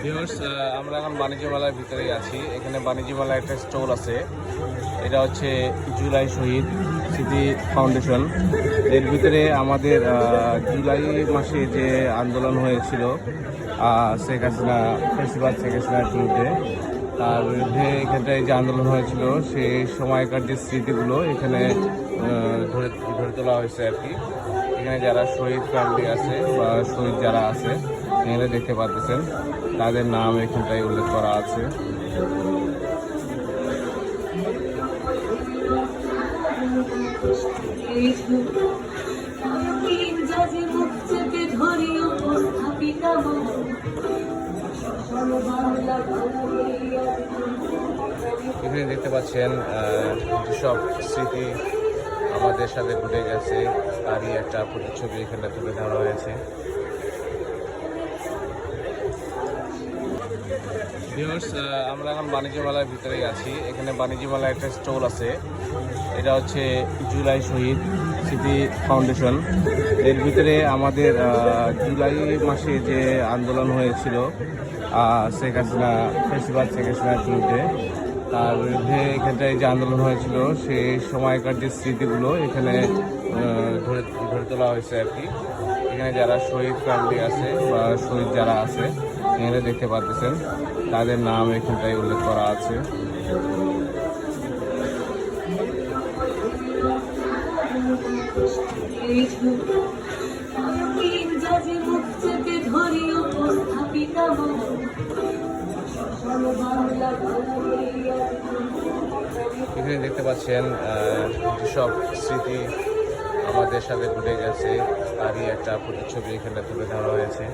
Viewers, আমরা এখন বাণিজ্য মেলার ভিতরেই আছি। এখানে বাণিজ্য মেলার একটা স্টল আছে। এটা হচ্ছে জুলাই শহীদ স্মৃতি ফাউন্ডেশন। এর ভিতরে আমাদের জুলাই মাসে যে আন্দোলন হয়েছিল শেখ হাসিনা ফেসিবাদ শেখ হাসিনার বিরুদ্ধে, তার বিরুদ্ধে এখানটায় যে আন্দোলন হয়েছিল সেই সময়কার যে স্মৃতিগুলো এখানে ধরে ধরে তোলা হয়েছে আর কি। এখানে যারা শহীদ ফ্যামিলি আছে বা শহীদ যারা আছে এখানে দেখতে পাচ্ছেন, তাদের নাম এখানটায় উল্লেখ করা আছে। এখানে দেখতে পাচ্ছেন যেসব স্মৃতি আমাদের সাথে ঘটে গেছে তারই একটা প্রতিচ্ছবি এখানে তুলে ধরা হয়েছে। ভিউয়ার্স, আমরা এখন বাণিজ্য মেলার ভিতরেই আছি। এখানে বাণিজ্য মেলার একটা স্টল আছে। এটা হচ্ছে জুলাই শহীদ স্মৃতি ফাউন্ডেশন। এর ভিতরে আমাদের জুলাই মাসে যে আন্দোলন হয়েছিল শেখ হাসিনা ফেসিবাদ শেখ হাসিনার বিরুদ্ধে, তার বিরুদ্ধে এখানটায় যে আন্দোলন হয়েছিল সেই সময়কার যে স্মৃতিগুলো এখানে ধরে ধরে তোলা হয়েছে আর কি। এখানে যারা শহীদ ফ্যামিলি আছে বা শহীদ যারা আছে এখানে দেখতে পাচ্ছেন, তাদের নাম এখানটায় উল্লেখ করা আছে। এখানে দেখতে পাচ্ছেন যেসব স্মৃতি আমাদের সাথে ঘটে গেছে তারই একটা প্রতিচ্ছবি এখানে তুলে ধরা হয়েছে।